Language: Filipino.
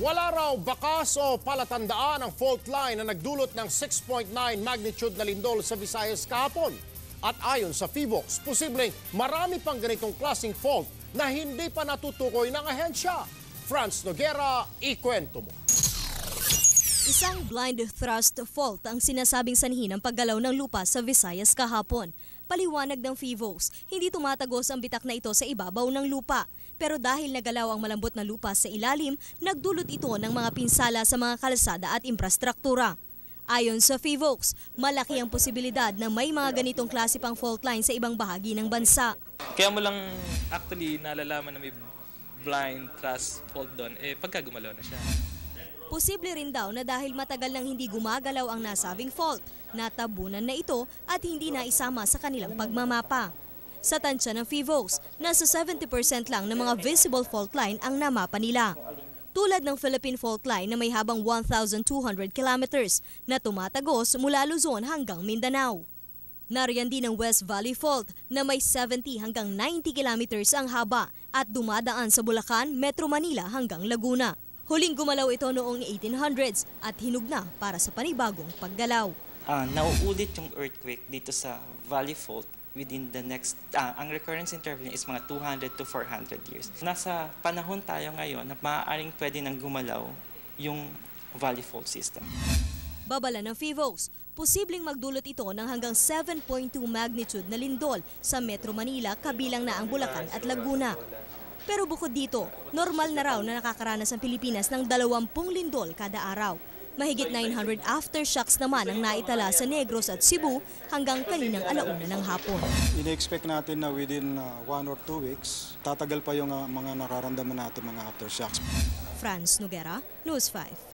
Wala raw bakas o palatandaan ang fault line na nagdulot ng 6.9 magnitude na lindol sa Visayas kahapon. At ayon sa PHIVOLCS, posibleng marami pang ganitong klaseng fault na hindi pa natutukoy ng ahensya. Franz Noguera, ikwento mo. Isang blind thrust fault ang sinasabing sanhi ng paggalaw ng lupa sa Visayas kahapon. Paliwanag ng PHIVOLCS, hindi tumatagos ang bitak na ito sa ibabaw ng lupa. Pero dahil nagalaw ang malambot na lupa sa ilalim, nagdulot ito ng mga pinsala sa mga kalsada at infrastruktura. Ayon sa PHIVOLCS, malaki ang posibilidad na may mga ganitong klase pang fault line sa ibang bahagi ng bansa. Kaya mo lang actually nalalaman na may blind thrust fault doon, pagka gumalaw na siya. Posible rin daw na dahil matagal nang hindi gumagalaw ang nasabing fault, natabunan na ito at hindi na isama sa kanilang pagmamapa. Sa tansya ng PHIVOLCS, nasa 70% lang ng mga visible fault line ang namapa nila. Tulad ng Philippine Fault Line na may habang 1,200 kilometers na tumatagos mula Luzon hanggang Mindanao. Nariyan din ang West Valley Fault na may 70 hanggang 90 kilometers ang haba at dumadaan sa Bulacan, Metro Manila hanggang Laguna. Huling gumalaw ito noong 1800s at hinug na para sa panibagong paggalaw. Nauulit yung earthquake dito sa Valley Fault within the next, ang recurrence interval is mga 200 to 400 years. Nasa panahon tayo ngayon na maaaring pwede nang gumalaw yung Valley Fault system. Babala ng PHIVOLCS, posibleng magdulot ito ng hanggang 7.2 magnitude na lindol sa Metro Manila kabilang na ang Bulacan at Laguna. Pero bukod dito, normal na raw na nakakaranas ang Pilipinas ng 20 lindol kada araw. Mahigit 900 aftershocks naman ang naitala sa Negros at Cebu hanggang kaninang alauna ng hapon. Ine-expect natin na within 1 or 2 weeks, tatagal pa yung mga nararamdaman natin mga aftershocks. Franz Noguera, News 5.